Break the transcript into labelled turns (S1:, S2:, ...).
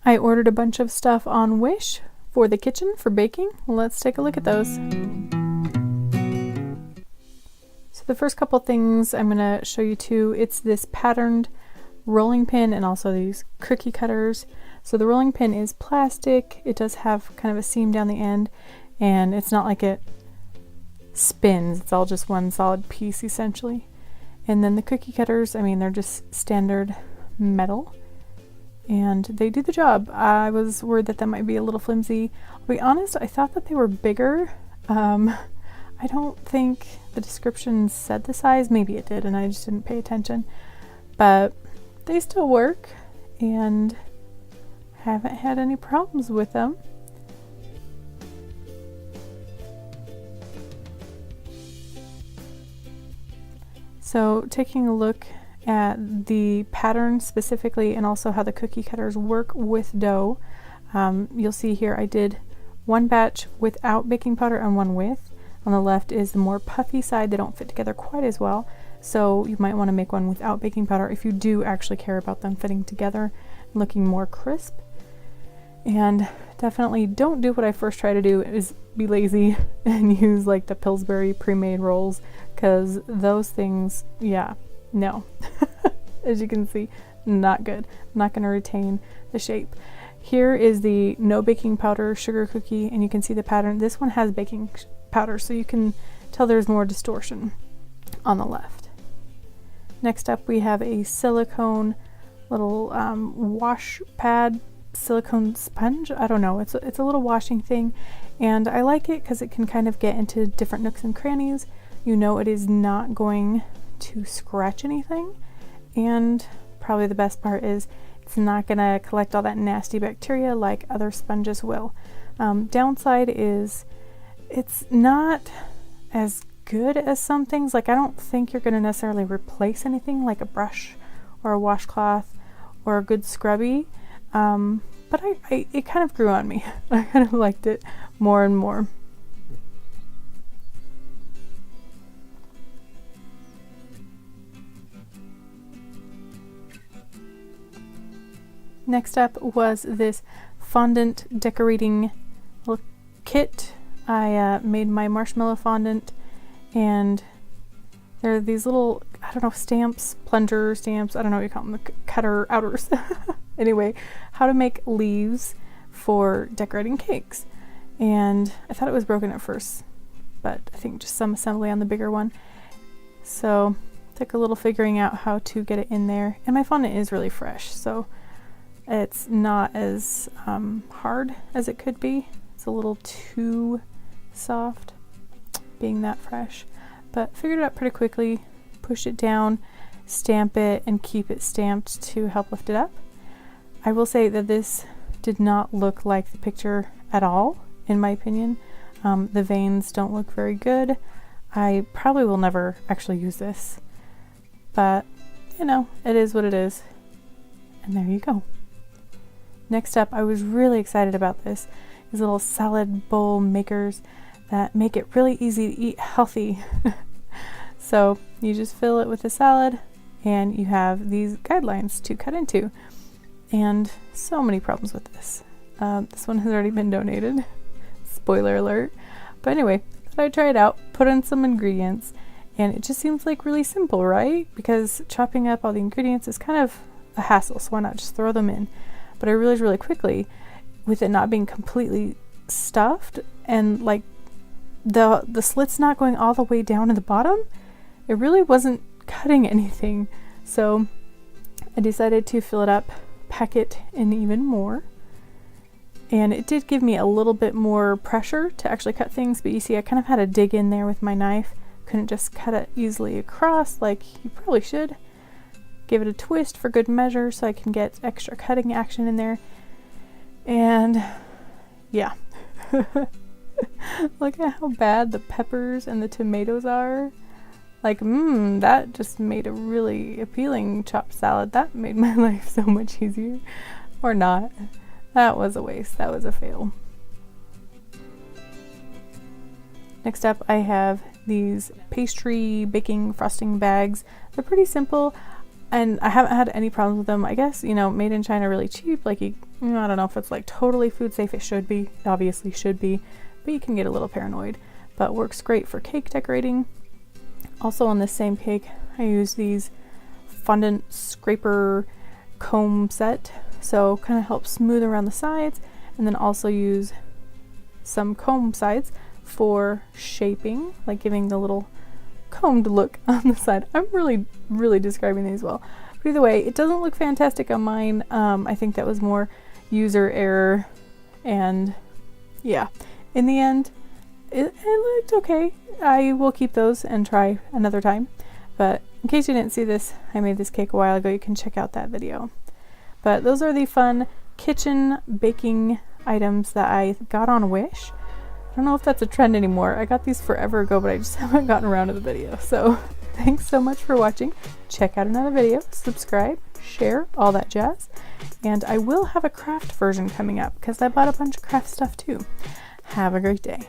S1: I ordered a bunch of stuff on Wish for the kitchen for baking. Let's take a look at those. So the first couple things I'm going to show you too, it's this patterned rolling pin and also these cookie cutters. So the rolling pin is plastic. It does have kind of a seam down the end, and it's not like it spins. It's all just one solid piece essentially. And then the cookie cutters, I mean, they're just standard metal and they do the job. I was worried that that might be a little flimsy. I'll be honest, I thought that they were bigger. I don't think the description said the size. Maybe it did and I just didn't pay attention. But they still work and haven't had any problems with them. So taking a look at the pattern specifically and also how the cookie cutters work with dough, you'll see here I did one batch without baking powder and one with. On the left is the more puffy side. They don't fit together quite as well, so you might want to make one without baking powder if you do actually care about them fitting together and looking more crisp. And definitely don't do what I first tried to do, is be lazy and use like the Pillsbury pre-made rolls, because those things, yeah, no. As you can see, not good. Not going to retain the shape. Here is the no baking powder sugar cookie, and you can see the pattern. This one has baking powder, so you can tell there's more distortion on the left. Next up we have a silicone little wash pad, silicone sponge. I don't know, it's a little washing thing, and I like it because it can kind of get into different nooks and crannies. You know it is not going to scratch anything, and probably the best part is it's not going to collect all that nasty bacteria like other sponges will. Downside is it's not as good as some things. Like I don't think you're going to necessarily replace anything like a brush or a washcloth or a good scrubby, but it kind of grew on me. I kind of liked it more and more. Next up was this fondant decorating little kit. I made my marshmallow fondant, and there are these little, I don't know, stamps, plunger stamps, I don't know what you call them, the cutter outers. Anyway, how to make leaves for decorating cakes. And I thought it was broken at first, but I think just some assembly on the bigger one. So took a little figuring out how to get it in there. And my fondant is really fresh, so it's not as hard as it could be. It's a little too soft being that fresh, but figured it out pretty quickly. Push it down, stamp it, and keep it stamped to help lift it up. I will say that this did not look like the picture at all, in my opinion. The veins don't look very good. I probably will never actually use this, but you know, it is what it is. And there you go. Next up, I was really excited about this. These little salad bowl makers that make it really easy to eat healthy. So you just fill it with a salad and you have these guidelines to cut into. And so many problems with this. This one has already been donated. Spoiler alert. But anyway, I thought I'd try it out, put in some ingredients, and it just seems like really simple, right? Because chopping up all the ingredients is kind of a hassle, so why not just throw them in? But I realized really quickly, with it not being completely stuffed and like the slits not going all the way down to the bottom, it really wasn't cutting anything. So I decided to fill it up, pack it in even more. And it did give me a little bit more pressure to actually cut things, but you see I kind of had to dig in there with my knife. Couldn't just cut it easily across like you probably should. Give it a twist for good measure so I can get extra cutting action in there. And yeah. Look at how bad the peppers and the tomatoes are. Like, that just made a really appealing chopped salad. That made my life so much easier. Or not. That was a waste. That was a fail. Next up, I have these pastry baking frosting bags. They're pretty simple. and I haven't had any problems with them. I guess, you know, made in China, really cheap. Like, I don't know if it's like totally food safe. It should be, it obviously should be, but you can get a little paranoid. But works great for cake decorating. Also on this same cake, I use these fondant scraper comb set. So kind of helps smooth around the sides, and then also use some comb sides for shaping, like giving the little combed look on the side. I'm really describing these well. But either way, it doesn't look fantastic on mine. I think that was more user error, and yeah, in the end, it looked okay. I will keep those and try another time. But in case you didn't see this, I made this cake a while ago. You can check out that video. But those are the fun kitchen baking items that I got on Wish. I don't know if that's a trend anymore. I got these forever ago, but I just haven't gotten around to the video. So thanks so much for watching. Check out another video, subscribe, share, all that jazz. And I will have a craft version coming up because I bought a bunch of craft stuff too. Have a great day.